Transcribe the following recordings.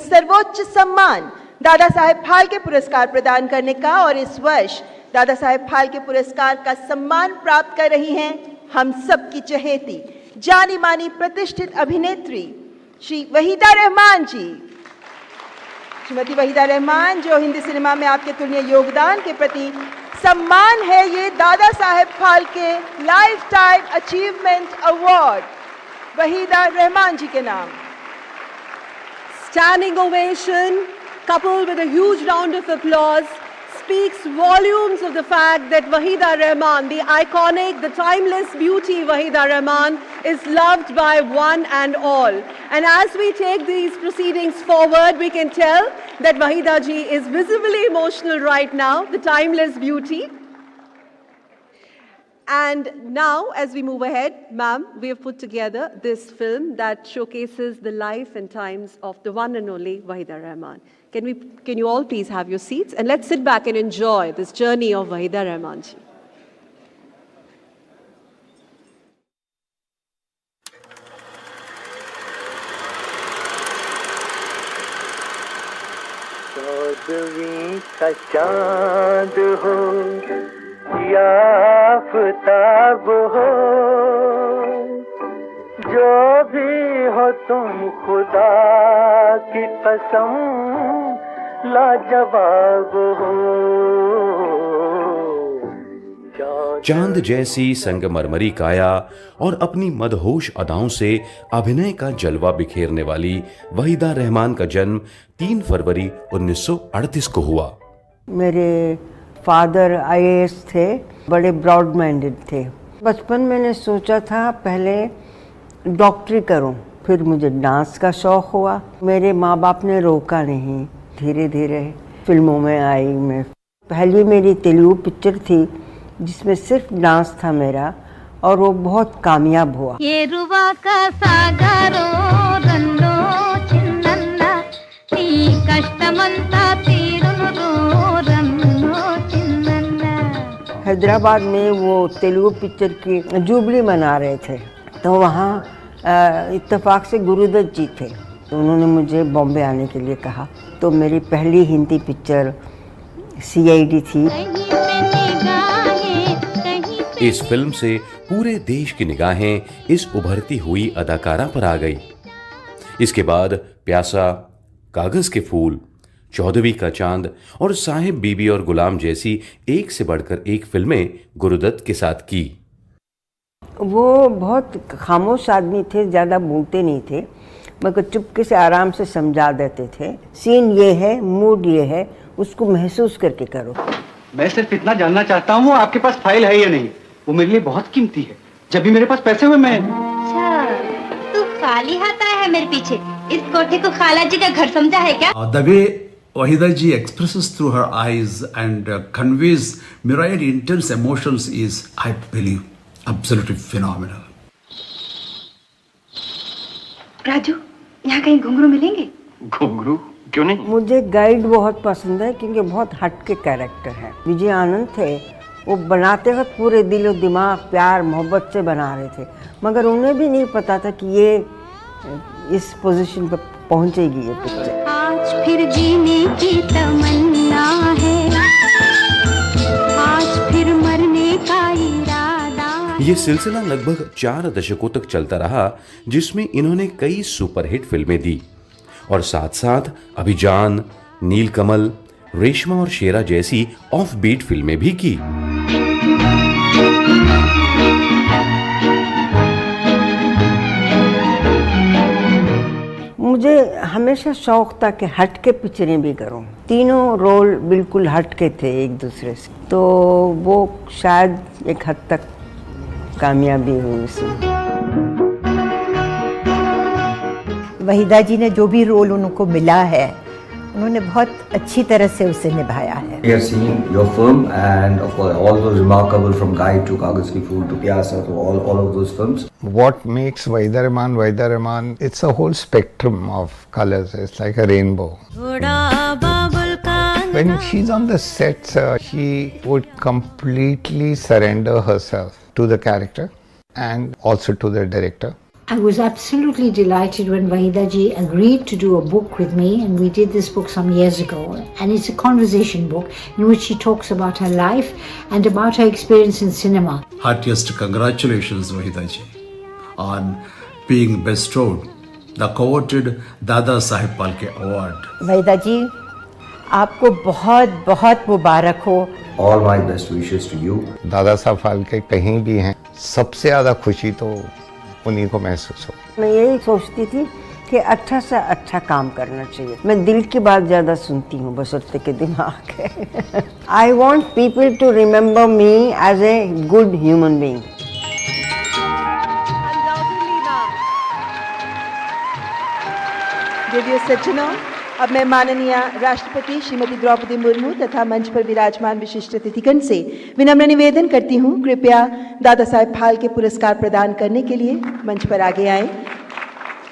सर्वोच्च सम्मान दादा साहेब फाल्के पुरस्कार प्रदान करने का और इस वर्ष दादा साहेब फाल्के पुरस्कार का सम्मान प्राप्त कर रही हैं हम सबकी चहेती जानी मानी प्रतिष्ठित अभिनेत्री श्री वहीदा रहमान जी। श्रीमती वहीदा रहमान, जो हिंदी सिनेमा में आपके तुलनीय योगदान के प्रति सम्मान है ये Dada Saheb Phalke lifetime achievement award Waheeda Rehman ji के नाम। Standing ovation coupled with a huge round of applause speaks volumes of the fact that Wahida Rahman, the iconic, the timeless beauty Wahida Rahman, is loved by one and all. And as we take these proceedings forward, we can tell that Wahida ji is visibly emotional right now, the timeless beauty. And now, as we move ahead, ma'am, we have put together this film that showcases the life and times of the one and only Wahida Rahman. Can you all please have your seats and let's sit back and enjoy this journey of Wahida Rahman ji. चौदहवीं का चांद हो या आफताब हो, जो भी हो तुम खुदा की कसम लाजवाब हो। चांद जैसी संगमरमरी काया और अपनी मदहोश अदाओं से अभिनय का जलवा बिखेरने वाली वहीदा रहमान का जन्म 3 फरवरी 1938 को हुआ। मेरे फादर आईएएस थे, बड़े ब्रॉड माइंडेड थे। बचपन मैंने सोचा था पहले डॉक्टरी करूं, फिर मुझे डांस का शौक़ हुआ। मेरे माँ बाप ने रोका नहीं, धीरे धीरे फिल्मों में आई मैं। पहली मेरी तेलुगु पिक्चर थी जिसमें सिर्फ डांस था मेरा और वो बहुत कामयाब हुआ। ये रुवा का सागरो रन्नो चिन्नन्ना नी कष्टमंता तीरुनु रन्नो चिन्नन्ना। हैदराबाद में वो तेलुगु पिक्चर की जुबली मना रहे थे, तो वहाँ इत्तेफाक से गुरुदत्त जी थे, तो उन्होंने मुझे बॉम्बे आने के लिए कहा। तो मेरी पहली हिंदी पिक्चर सीआईडी थी। इस फिल्म से पूरे देश की निगाहें इस उभरती हुई अदाकारा पर आ गई। इसके बाद प्यासा, कागज के फूल, 14वीं का चांद और साहिब बीबी और गुलाम जैसी एक से बढ़कर एक फिल्में गुरुदत्त के साथ की। वो बहुत खामोश आदमी थे, ज़्यादा बोलते नहीं थे, मगर चुपके से आराम से समझा देते थे। सीन ये है, मूड ये है, उसको महसूस करके करो। मैं सिर्फ इतना जानना चाहता हूँ आपके पास फाइल है या नहीं, वो मेरे लिए बहुत कीमती है। जब भी मेरे पास पैसे हुए मैं। अच्छा, तू खाली हाथ आया है मेरे पीछे? इस कोठे को खाला जी का घर समझा है क्या? The way Wahida ji expresses through her eyes and conveys myriad intense emotions is, I believe, absolutely phenomenal. Raju, यहाँ कहीं घुंघरू मिलेंगे? घुंघरू क्यों नहीं? मुझे गाइड बहुत पसंद है क्योंकि बहुत हटके कैरेक्टर है। विजय आनंद थे, वो बनाते वक्त पूरे दिलो दिमाग, प्यार मोहब्बत से बना रहे थे, मगर उन्हें भी नहीं पता था कि ये इस पोजीशन पर पहुंचेगी ये पिक्चर। आज फिर जीने की तमन्ना है, आज फिर मरने का इरादा। ये सिलसिला लगभग 4 दशकों तक चलता रहा, जिसमें इन्होंने कई सुपरहिट फिल्में दी और साथ साथ अभिजान, नीलकमल, रेशमा और शेरा जैसी ऑफ बीट फिल्में भी की। मुझे हमेशा शौक था कि हट के पिक्चरें भी करूं। तीनों रोल बिल्कुल हट के थे एक दूसरे से, तो वो शायद एक हद तक कामयाबी हुई इसमें। वहीदा जी ने जो भी रोल उनको मिला है, उन्होंने बहुत अच्छी तरह से उसे निभाया है। We have seen your film and of course all those remarkable from Guide to Kagaz Ki Phool to Pyasa to all of those films. What makes Wahida Rahman, it's a whole spectrum of colors. It's like a rainbow. When she's on the sets, she would completely surrender herself to the character and also to the director. I was absolutely delighted when Wahida ji agreed to do a book with me, and we did this book some years ago, and it's a conversation book in which she talks about her life and about her experience in cinema. Heartiest congratulations, Wahida ji, on being bestowed the coveted Dada Saheb Phalke Award. Waheeda जी आपको बहुत बहुत मुबारक हो। All my best wishes to you. Dada Saheb Phalke कहीं भी हैं, सबसे ज़्यादा खुशी तो उन्हीं को महसूस हो। मैं यही सोचती थी कि अच्छा से अच्छा काम करना चाहिए। मैं दिल की बात ज़्यादा सुनती हूँ बशर्ते के दिमाग है। I want people to remember me as a good human being. Radio सज्जनों, अब मैं माननीय राष्ट्रपति श्रीमती द्रौपदी मुर्मू तथा मंच पर विराजमान विशिष्ट अतिथिगण से विनम्र निवेदन करती हूँ, कृपया दादा साहेब फाल्के पुरस्कार प्रदान करने के लिए मंच पर आगे आएं।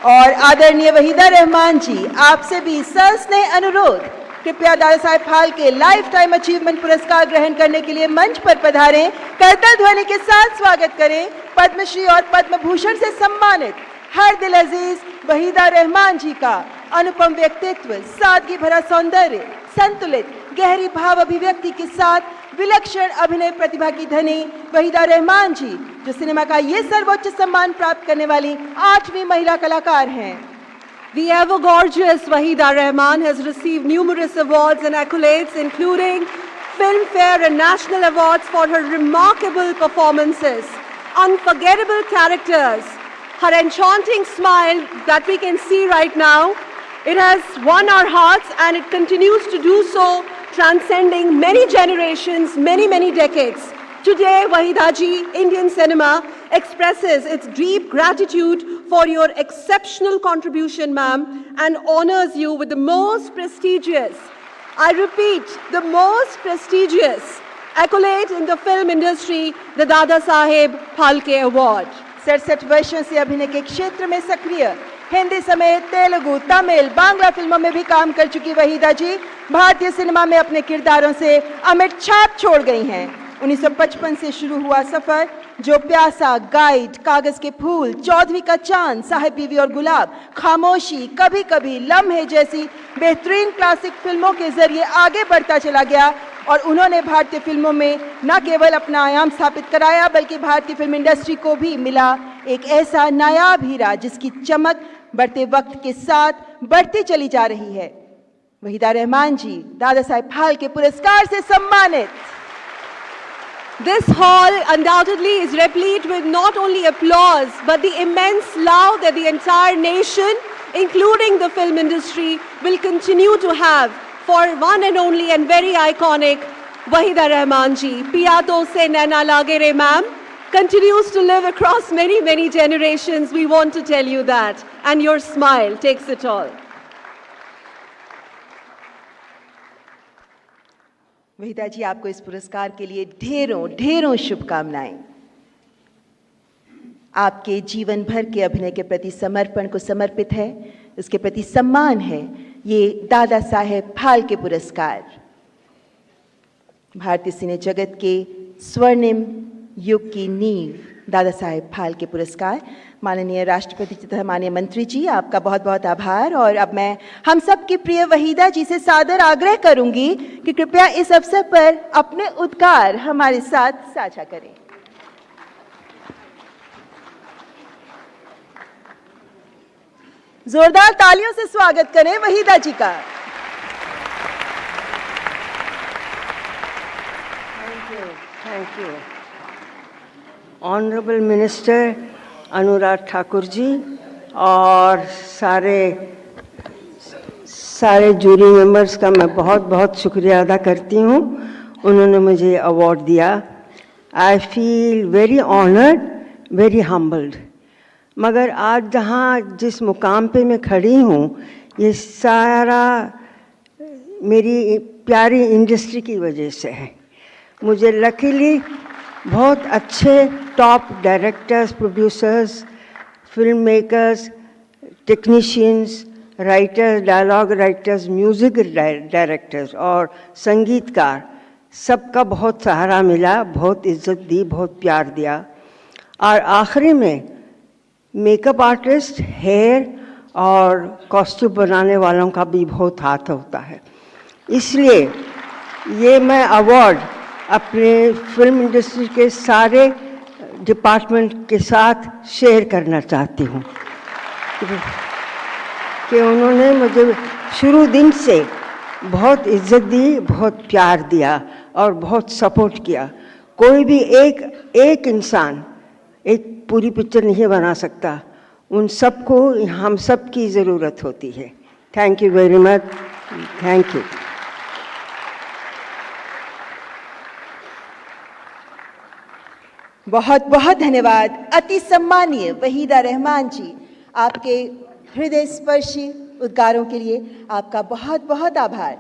और आदरणीय वहीदा रहमान जी, आपसे भी सस्नेह अनुरोध, कृपया दादा Saheb Phalke lifetime achievement पुरस्कार ग्रहण करने के लिए मंच पर पधारें। करताल ध्वनि के साथ स्वागत करें पद्मश्री और पद्म भूषण से सम्मानित हर दिल अजीज वहीदा रहमान जी का अनुपम व्यक्तित्व, सादगी भरा सौंदर्य, संतुलित गहरी भाव अभिव्यक्ति के साथ विलक्षण अभिनय प्रतिभा की धनी वहीदा रहमान जी, जो सिनेमा का ये सर्वोच्च सम्मान प्राप्त करने वाली 8वीं महिला कलाकार हैं। The ever gorgeous Wahida Rahman has received numerous awards and accolades, including Filmfare and national awards for her remarkable performances, unforgettable characters, her enchanting smile that we can see right now. It has won our hearts and it continues to do so, transcending many generations, many decades. Today, Wahida ji, Indian cinema expresses its deep gratitude for your exceptional contribution, ma'am, and honors you with the most prestigious, I repeat, the most prestigious accolade in the film industry, the Dada Saheb Phalke Award. 67 वर्षों से अभिनय के क्षेत्र में सक्रिय, हिंदी समेत तेलुगु, तमिल, बांग्ला फिल्मों में भी काम कर चुकी वहीदा जी भारतीय सिनेमा में अपने किरदारों से अमिट छाप छोड़ गई हैं। 1955 से शुरू हुआ सफर, जो प्यासा, गाइड, कागज के फूल, चौधरी का चांद, साहिब बीवी और गुलाब, खामोशी, कभी कभी, लम्हे जैसी बेहतरीन क्लासिक फिल्मों के जरिए आगे बढ़ता चला गया और उन्होंने भारतीय फिल्मों में न केवल अपना आयाम स्थापित कराया, बल्कि भारतीय फिल्म इंडस्ट्री को भी मिला एक ऐसा नायाब हीरा जिसकी चमक बढ़ते वक्त के साथ बढ़ती चली जा रही है। वहीदा रहमान जी दादा साहेब फाल्के पुरस्कार से सम्मानित। This hall undoubtedly is replete with not only applause, but the immense love that the entire nation, including the film industry, will continue to have for one and only and very iconic Wahida Rahman ji. Piya to se naina lage re, ma'am, continues to live across many generations. We want to tell you that. And your smile takes it all. Waheeda जी, आपको इस पुरस्कार के लिए ढेरों शुभकामनाएं। आपके जीवन भर के अभिनय के प्रति समर्पण को समर्पित है, इसके प्रति सम्मान है ये दादा साहेब फाल्के पुरस्कार। भारतीय सिने जगत के स्वर्णिम युग की नींव दादा साहेब फाल्के पुरस्कार। माननीय राष्ट्रपति तथा माननीय मंत्री जी, आपका बहुत बहुत आभार। और अब मैं हम सब की प्रिय वहीदा जी से सादर आग्रह करूंगी कि कृपया इस अवसर पर अपने उद्गार हमारे साथ साझा करें। जोरदार तालियों से स्वागत करें वहीदा जी का। Thank you. Honourable minister Anurag Thakur ji और सारे जूरी मेंबर्स का मैं बहुत शुक्रिया अदा करती हूँ, उन्होंने मुझे अवार्ड दिया। I feel very honoured, very humbled. मगर आज जिस मुकाम पे मैं खड़ी हूँ, ये सारा मेरी प्यारी इंडस्ट्री की वजह से है। मुझे लकीली बहुत अच्छे top directors, producers, film makers, technicians, writers, dialogue writers, music directors और संगीतकार, सबका बहुत सहारा मिला, बहुत इज्जत दी, बहुत प्यार दिया। और आखिरी में मेकअप आर्टिस्ट, हेयर और कॉस्ट्यूम बनाने वालों का भी बहुत हाथ होता है। इसलिए ये मैं अवार्ड अपने फिल्म इंडस्ट्री के सारे डिपार्टमेंट के साथ शेयर करना चाहती हूँ कि उन्होंने मुझे शुरू दिन से बहुत इज्जत दी, बहुत प्यार दिया और बहुत सपोर्ट किया। कोई भी एक इंसान एक पूरी पिक्चर नहीं बना सकता, उन सबको हम सब की ज़रूरत होती है। Thank you very much, thank you. बहुत बहुत धन्यवाद अति सम्मानीय वहीदा रहमान जी, आपके हृदय स्पर्शी उद्गारों के लिए आपका बहुत बहुत आभार।